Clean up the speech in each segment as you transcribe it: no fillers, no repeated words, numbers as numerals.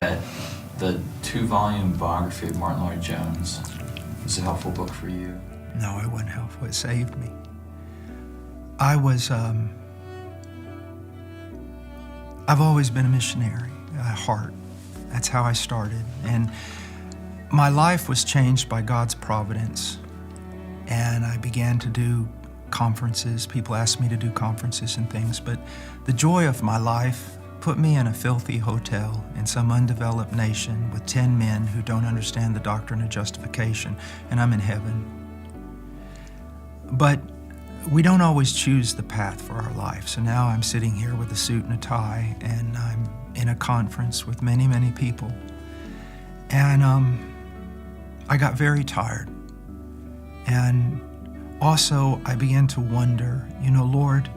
that the 2-volume biography of Martin Lloyd-Jones was a helpful book for you? No, it wasn't helpful. It saved me. I was, I've always been a missionary at heart. That's how I started. And my life was changed by God's providence. And I began to do conferences. People asked me to do conferences and things. But the joy of my life put me in a filthy hotel in some undeveloped nation with 10 men who don't understand the doctrine of justification, and I'm in heaven. But we don't always choose the path for our life. So now I'm sitting here with a suit and a tie, and I'm in a conference with many, many people. And I got very tired. And also I began to wonder, Lord,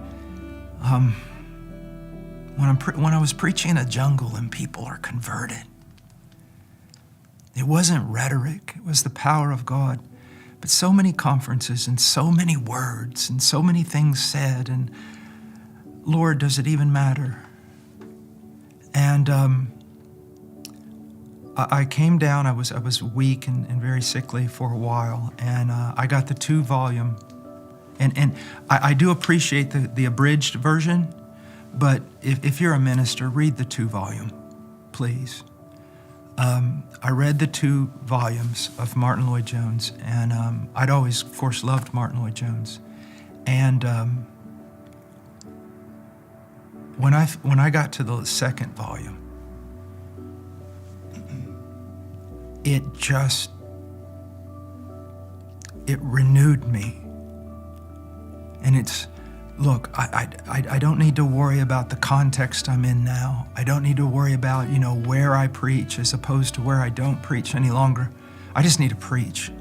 when I was preaching in a jungle and people are converted, it wasn't rhetoric, it was the power of God. But so many conferences and so many words and so many things said, and Lord, does it even matter? And I came down, I was weak and very sickly for a while, and I got the 2-volume. And I do appreciate the abridged version, but if you're a minister, read the 2-volume, please. I read the 2 volumes of Martin Lloyd-Jones, and I'd always, of course, loved Martin Lloyd-Jones. And when I got to the 2nd volume, it renewed me. And look, I don't need to worry about the context I'm in now. I don't need to worry about, where I preach as opposed to where I don't preach any longer. I just need to preach.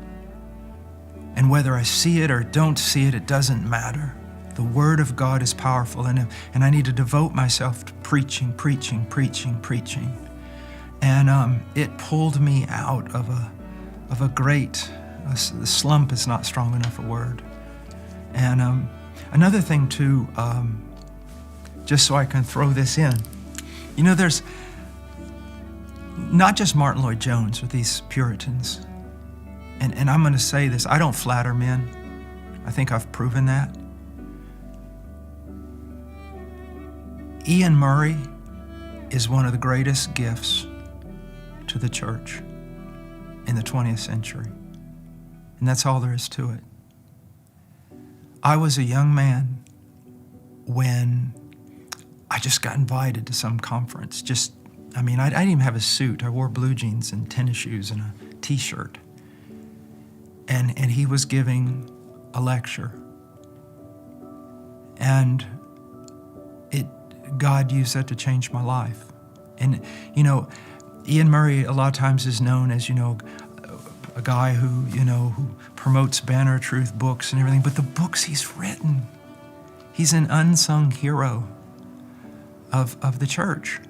And whether I see it or don't see it, it doesn't matter. The Word of God is powerful, and I need to devote myself to preaching. And it pulled me out of a great, the slump is not strong enough a word. And another thing too, just so I can throw this in, there's not just Martin Lloyd-Jones or these Puritans. And I'm going to say this, I don't flatter men. I think I've proven that. Ian Murray is one of the greatest gifts to the church in the 20th century. And that's all there is to it. I was a young man when I just got invited to some conference. I didn't even have a suit. I wore blue jeans and tennis shoes and a t-shirt. And he was giving a lecture. And God used that to change my life. And, Ian Murray a lot of times is known as, a guy who promotes Banner of Truth books and everything, but the books he's written, he's an unsung hero of the church.